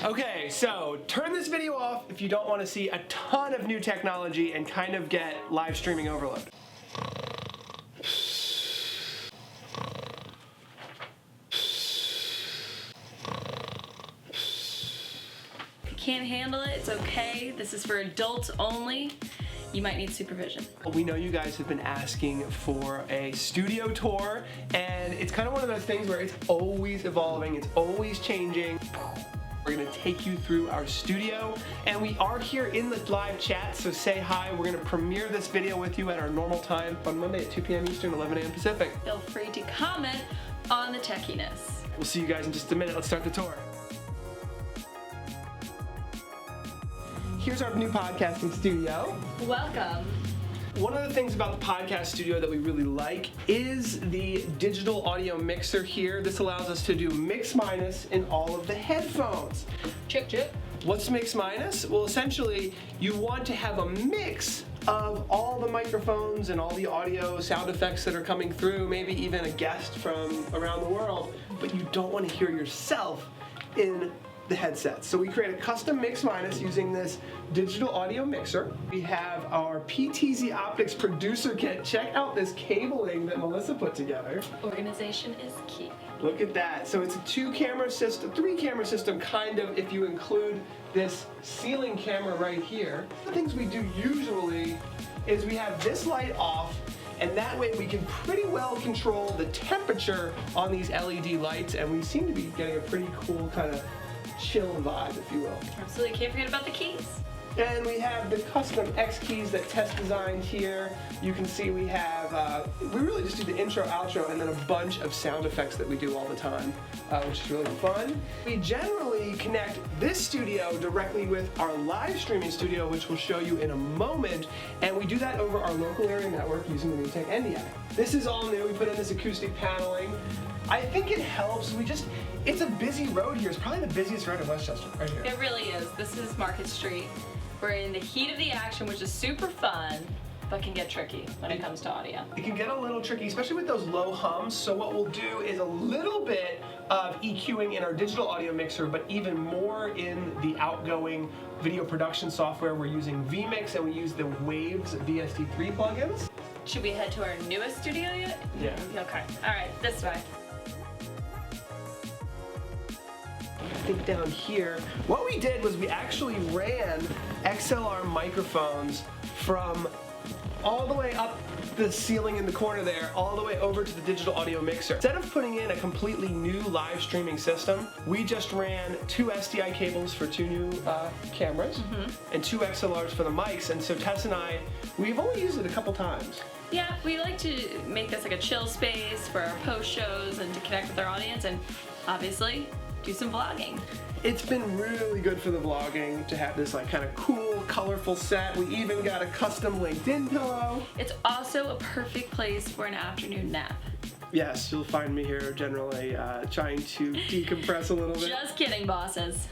Okay, so turn this video off if you don't want to see a ton of new technology and kind of get live streaming overload. If you can't handle it, it's okay. This is for adults only. You might need supervision. We know you guys have been asking for a studio tour, and it's kind of one of those things where it's always evolving, it's always changing. We're gonna take you through our studio, and we are here in the live chat, so say hi. We're gonna premiere this video with you at our normal time on Monday at 2 p.m. Eastern, 11 a.m. Pacific. Feel free to comment on the techiness. We'll see you guys in just a minute. Let's start the tour. Here's our new podcasting studio. Welcome. One of the things about the podcast studio that we really like is the digital audio mixer here. This allows us to do mix minus in all of the headphones. Chip, chip. What's mix minus? Well, essentially, you want to have a mix of all the microphones and all the audio sound effects that are coming through, maybe even a guest from around the world, but you don't want to hear yourself in the headsets. So we create a custom mix minus using this digital audio mixer. We have our PTZ Optics producer kit. Check out this cabling that Melissa put together. Organization is key. Look at that. So it's a 2-camera system, 3-camera system kind of, if you include this ceiling camera right here. The things we do usually is we have this light off, and that way we can pretty well control the temperature on these LED lights, and we seem to be getting a pretty cool kind of chill vibe, if you will. Absolutely, can't forget about the keys. And we have the custom X keys that Tess designed here. You can see we have, we really just do the intro, outro, and then a bunch of sound effects that we do all the time, which is really fun. We generally connect this studio directly with our live streaming studio, which we'll show you in a moment, and we do that over our local area network using the NewTek NDI. This is all new. We put in this acoustic paneling. I think it helps. It's a busy road here. It's probably the busiest road in Westchester, right here. It really is. This is Market Street. We're in the heat of the action, which is super fun, but can get tricky when it comes to audio. It can get a little tricky, especially with those low hums. So what we'll do is a little bit of EQing in our digital audio mixer, but even more in the outgoing video production software. We're using vMix, and we use the Waves VST3 plugins. Should we head to our newest studio yet? Yeah. Okay. All right, this way. I think down here, what we did was we actually ran XLR microphones from all the way up the ceiling in the corner there, all the way over to the digital audio mixer. Instead of putting in a completely new live streaming system, we just ran 2 SDI cables for 2 new cameras and 2 XLRs for the mics. And so Tess and I, we've only used it a couple times. Yeah, we like to make this like a chill space for our post shows and to connect with our audience, and obviously do some vlogging. It's been really good for the vlogging to have this like kind of cool, colorful set. We even got a custom LinkedIn pillow. It's also a perfect place for an afternoon nap. Yes, you'll find me here generally trying to decompress a little bit. Just kidding, bosses.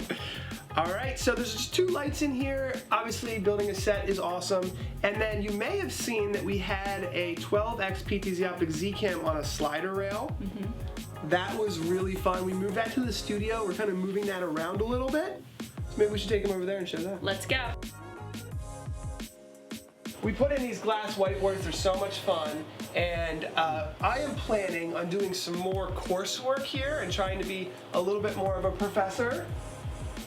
All right, so there's just 2 lights in here. Obviously, building a set is awesome. And then you may have seen that we had a 12x PTZ Optics Z-Cam on a slider rail. That was really fun. We moved that to the studio. We're kind of moving that around a little bit. So maybe we should take them over there and show that. Let's go. We put in these glass whiteboards. They're so much fun. And I am planning on doing some more coursework here and trying to be a little bit more of a professor.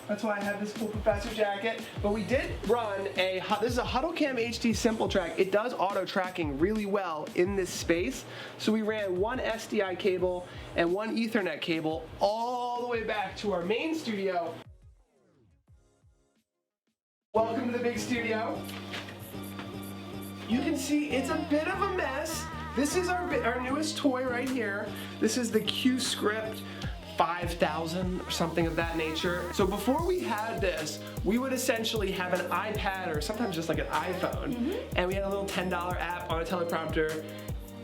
That's why I have this cool professor jacket. But we did run this is a HuddleCam HD Simple Track. It does auto tracking really well in this space. So we ran 1 SDI cable and 1 Ethernet cable all the way back to our main studio. Welcome to the big studio. You can see it's a bit of a mess. This is our newest toy right here. This is the Q-Script 5000 or something of that nature. So before we had this, we would essentially have an iPad or sometimes just like an iPhone, and we had a little $10 app on a teleprompter.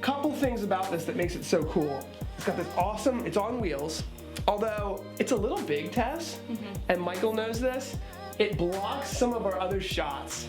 Couple things about this that makes it so cool. It's got this awesome, it's on wheels, although it's a little big, Tess, and Michael knows this, it blocks some of our other shots.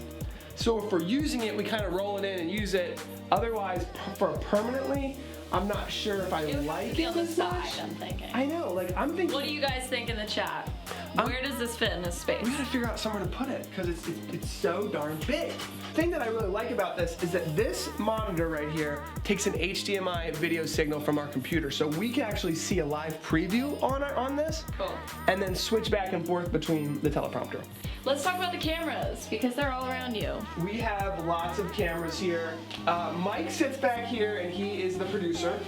So if we're using it, we kind of roll it in and use it. Otherwise, for permanently, I'm not sure if I like it on the as side, much. I'm thinking. I know, like I'm thinking. What do you guys think in the chat? Where does this fit in this space? We gotta figure out somewhere to put it because it's so darn big. The thing that I really like about this is that this monitor right here takes an HDMI video signal from our computer, so we can actually see a live preview on this, Cool. and then switch back and forth between the teleprompter. Let's talk about the cameras because they're all around you. We have lots of cameras here. Mike sits back here and he is the producer.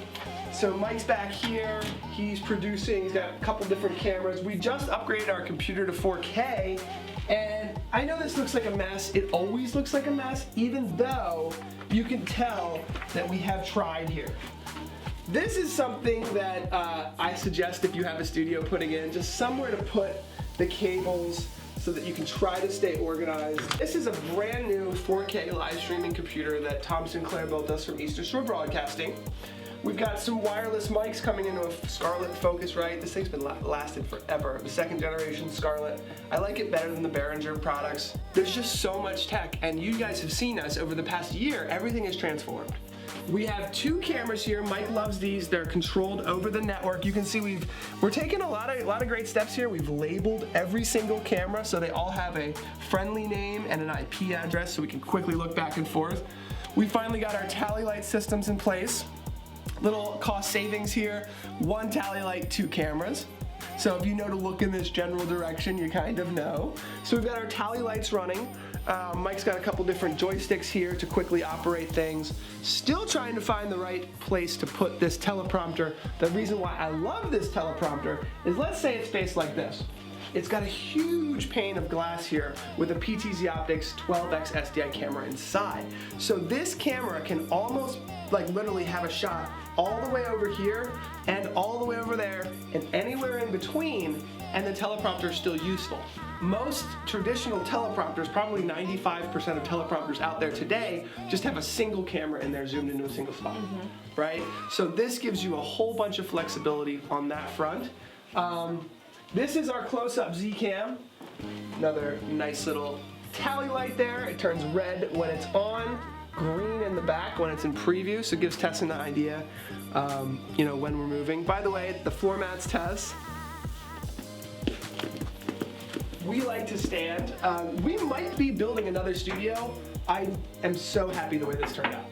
So Mike's back here, he's producing, he's got a couple different cameras. We just upgraded our computer to 4K, and I know this looks like a mess. It always looks like a mess, even though you can tell that we have tried here. This is something that I suggest if you have a studio putting in, just somewhere to put the cables so that you can try to stay organized. This is a brand new 4K live streaming computer that Tom Sinclair built us from Eastern Shore Broadcasting. We've got some wireless mics coming into a Scarlett Focusrite. This thing's been lasted forever. The second generation Scarlett. I like it better than the Behringer products. There's just so much tech, and you guys have seen us over the past year. Everything is transformed. We have two cameras here. Mike loves these. They're controlled over the network. You can see we're taking a lot of great steps here. We've labeled every single camera so they all have a friendly name and an IP address so we can quickly look back and forth. We finally got our tally light systems in place. Little cost savings here. One tally light, two cameras. So if you know to look in this general direction, you kind of know. So we've got our tally lights running. Mike's got a couple different joysticks here to quickly operate things. Still trying to find the right place to put this teleprompter. The reason why I love this teleprompter is, let's say it's spaced like this. It's got a huge pane of glass here with a PTZ Optics 12x SDI camera inside. So this camera can almost like literally have a shot all the way over here and all the way over there and anywhere in between, and the teleprompter is still useful. Most traditional teleprompters, probably 95% of teleprompters out there today, just have a single camera in there zoomed into a single spot, right? So this gives you a whole bunch of flexibility on that front. This is our close-up Z-Cam. Another nice little tally light there. It turns red when it's on, green in the back when it's in preview, so it gives Tess an idea, when we're moving. By the way, the floor mats, Tess, we like to stand. We might be building another studio. I am so happy the way this turned out.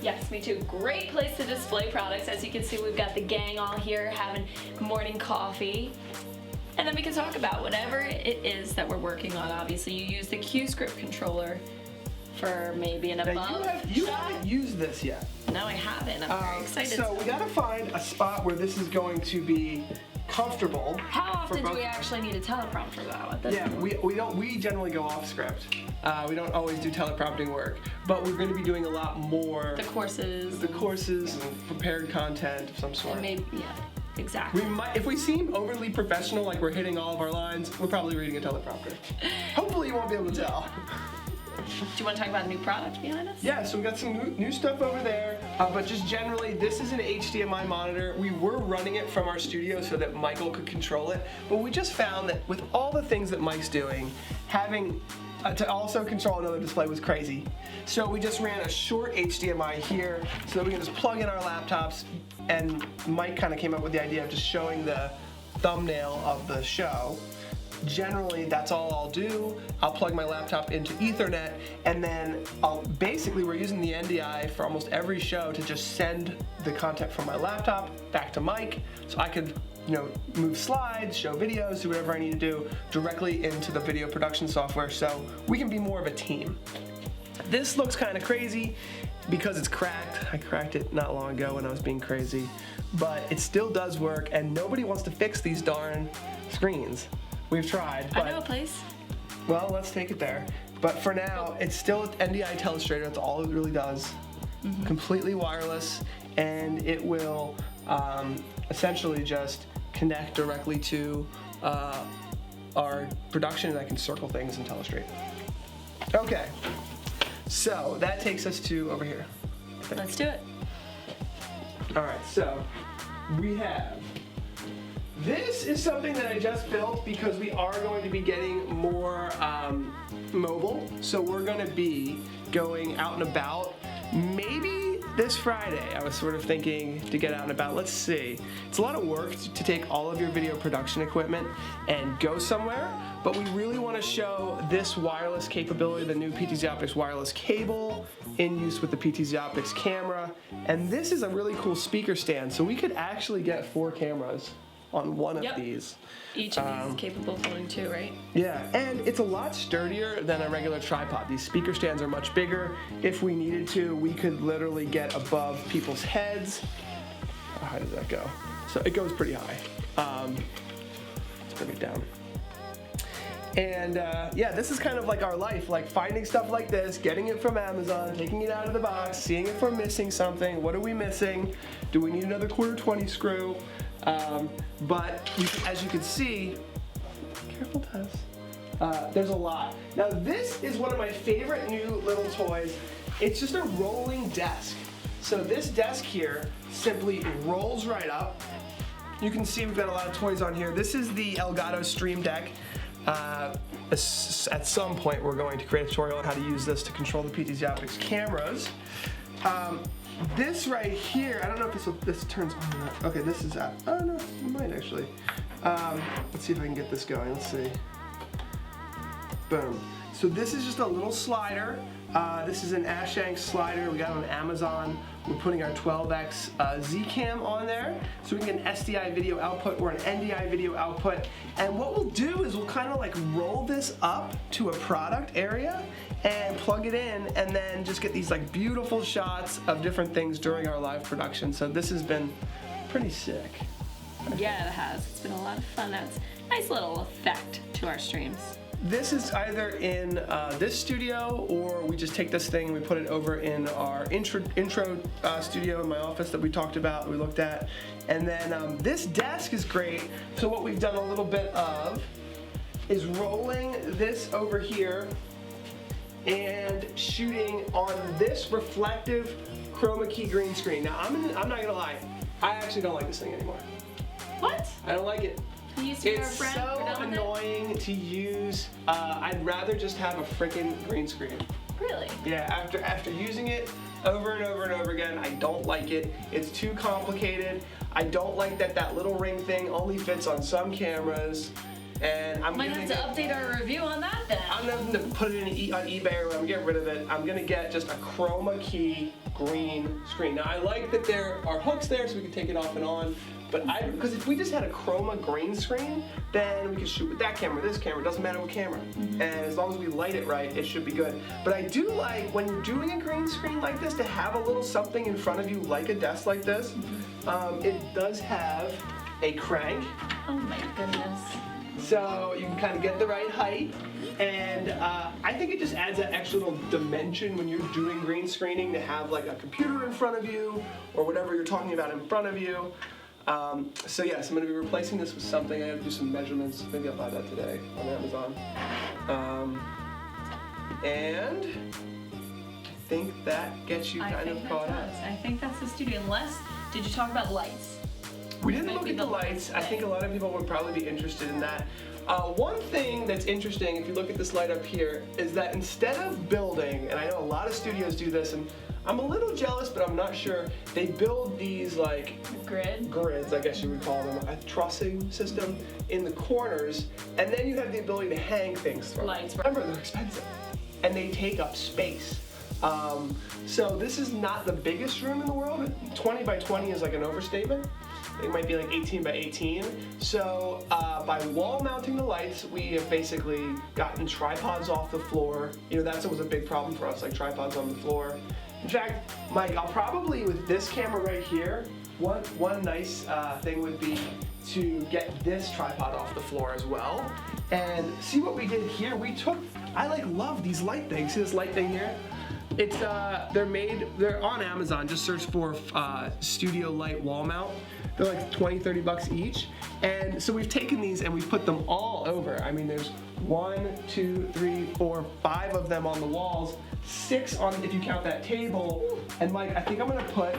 Yes, me too. Great place to display products. As you can see, we've got the gang all here having morning coffee. And then we can talk about whatever it is that we're working on. Obviously, you use the Q-Script controller for maybe an above Now you haven't used this yet. No, I haven't. I'm very excited. So we gotta find a spot where this is going to be comfortable. How often do we actually need a teleprompter though? At this point? We generally go off script. We don't always do teleprompting work, but we're going to be doing a lot more. The courses and prepared content of some sort. And maybe, exactly. We might, if we seem overly professional, like we're hitting all of our lines, we're probably reading a teleprompter. Hopefully you won't be able to tell. Do you want to talk about a new product behind us? Yeah, so we got some new stuff over there, but just generally, this is an HDMI monitor. We were running it from our studio so that Michael could control it, but we just found that with all the things that Mike's doing, having to also control another display was crazy. So we just ran a short HDMI here so that we can just plug in our laptops, and Mike kind of came up with the idea of just showing the thumbnail of the show. Generally, that's all I'll do. I'll plug my laptop into Ethernet, and then we're using the NDI for almost every show to just send the content from my laptop back to Mike, so I could move slides, show videos, do whatever I need to do directly into the video production software, so we can be more of a team. This looks kind of crazy because it's cracked. I cracked it not long ago when I was being crazy, but it still does work, and nobody wants to fix these darn screens. We've tried, but I know a place. Well, let's take it there. But for now, it's still NDI telestrator. That's all it really does. Completely wireless, and it will essentially just connect directly to our production, and I can circle things in telestrate. Okay, so that takes us to over here. Let's do it. All right, so we have. This is something that I just built because we are going to be getting more mobile. So we're going to be going out and about, maybe this Friday, I was sort of thinking to get out and about. Let's see. It's a lot of work to take all of your video production equipment and go somewhere, but we really want to show this wireless capability, the new PTZ Optics wireless cable in use with the PTZ Optics camera. And this is a really cool speaker stand, so we could actually get 4 cameras on one of these. Each of these is capable of holding 2, right? Yeah, and it's a lot sturdier than a regular tripod. These speaker stands are much bigger. If we needed to, we could literally get above people's heads. How high does that go? So it goes pretty high. Let's bring it down. And yeah, this is kind of like our life, like finding stuff like this, getting it from Amazon, taking it out of the box, seeing if we're missing something. What are we missing? Do we need another 1/4-20 screw? But as you can see, careful Tess, there's a lot. Now this is one of my favorite new little toys. It's just a rolling desk. So this desk here simply rolls right up. You can see we've got a lot of toys on here. This is the Elgato Stream Deck. At some point we're going to create a tutorial on how to use this to control the PTZ Optics cameras. This right here, I don't know if this turns on or not. Okay, this is out. Oh no, it might actually. Let's see if I can get this going. Let's see. Boom. So this is just a little slider. This is an Ashank slider we got on Amazon. We're putting our 12x Z-Cam on there, so we can get an SDI video output or an NDI video output. And what we'll do is we'll kind of like roll this up to a product area and plug it in, and then just get these like beautiful shots of different things during our live production. So this has been pretty sick. Yeah, it has. It's been a lot of fun. That's a nice little effect to our streams. This is either in this studio, or we just take this thing and we put it over in our intro studio in my office that we talked about, we looked at. And then this desk is great. So what we've done a little bit of is rolling this over here and shooting on this reflective chroma key green screen. Now I'm not gonna lie, I actually don't like this thing anymore. What? I don't like it. You used to be our It's friend. so annoying to use. I'd rather just have a freaking green screen. Really? Yeah, after using it over and over and over again, I don't like it. It's too complicated. I don't like that little ring thing only fits on some cameras. And I'm Might have to update our review on that then. I'm going to put it on eBay, or I'm get rid of it. I'm going to get just a chroma key green screen. Now I like that there are hooks there so we can take it off and on. But because if we just had a chroma green screen, then we could shoot with that camera, this camera, doesn't matter what camera. And as long as we light it right, it should be good. But I do like, when you're doing a green screen like this, to have a little something in front of you like a desk like this. It does have a crank. Oh my goodness. So you can kind of get the right height. And I think it just adds that extra little dimension when you're doing green screening, to have like a computer in front of you or whatever you're talking about in front of you. So yes, I'm going to be replacing this with something. I have to do some measurements. Maybe I'll buy that today on Amazon. And I think that gets you kind of caught up. I think that's the studio. Unless, did you talk about lights? We didn't look at the lights. I think a lot of people would probably be interested in that. One thing that's interesting, if you look at this light up here, is that instead of building, and I know a lot of studios do this, and I'm a little jealous, but I'm not sure, they build these like grids, I guess you would call them, a trussing system in the corners, and then you have the ability to hang things from. Lights. Remember, they're expensive, and they take up space. So this is not the biggest room in the world. 20 by 20 is like an overstatement. It might be like 18 by 18. So by wall mounting the lights, we have basically gotten tripods off the floor. You know, that was a big problem for us, like tripods on the floor. In fact, Mike, I'll probably, with this camera right here, one nice thing would be to get this tripod off the floor as well. And see what we did here? I love these light things. See this light thing here? It's they're on Amazon. Just search for Studio Light Wall Mount. They're like 20, 30 bucks each. And so we've taken these and we've put them all over. I mean, there's 1, 2, 3, 4, 5 of them on the walls, 6 on, if you count that table. And Mike, I think I'm gonna put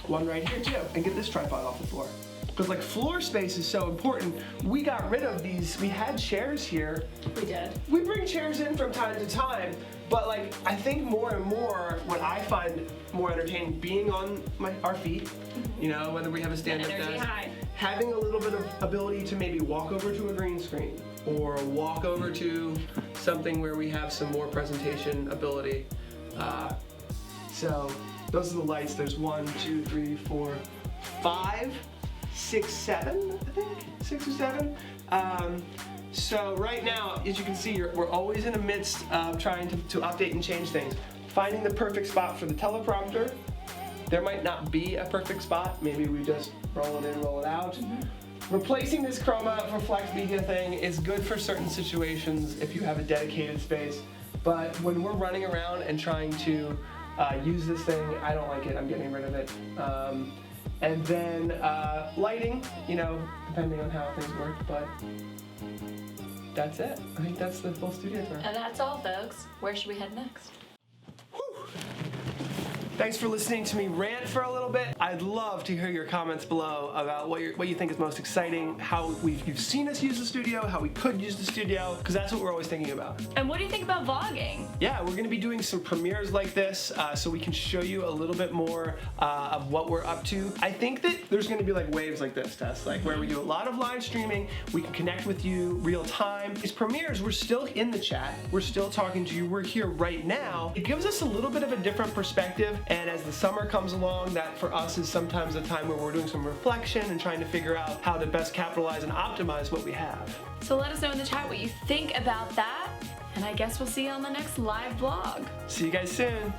one right here too and get this tripod off the floor. because like floor space is so important. We got rid of these. We had chairs here. We did. We bring chairs in from time to time, but like I think more and more what I find more entertaining being on our feet, you know, whether we have a stand-up Energy desk, high. having a little bit of ability to maybe walk over to a green screen or walk over to something where we have some more presentation ability. So those are the lights. There's 1, 2, 3, 4, 5, 6, 7, I think, 6 or 7. So right now, as you can see, we're always in the midst of trying to update and change things. Finding the perfect spot for the teleprompter. There might not be a perfect spot. Maybe we just roll it in, roll it out. Replacing this chroma for flex media thing is good for certain situations if you have a dedicated space. But when we're running around and trying to use this thing, I don't like it. I'm getting rid of it. And then lighting, you know, depending on how things work, but that's it. I think that's the full studio tour. And that's all, folks. Where should we head next? Thanks for listening to me rant for a little bit. I'd love to hear your comments below about what you think is most exciting, how you've seen us use the studio, how we could use the studio, because that's what we're always thinking about. And what do you think about vlogging? Yeah, we're going to be doing some premieres like this so we can show you a little bit more of what we're up to. I think that there's going to be like waves like this, Tess, like where we do a lot of live streaming, we can connect with you real time. These premieres, we're still in the chat, we're still talking to you, we're here right now. It gives us a little bit of a different perspective, and as the summer comes along, that for us is sometimes a time where we're doing some reflection and trying to figure out how to best capitalize and optimize what we have. So let us know in the chat what you think about that, and I guess we'll see you on the next live vlog. See you guys soon.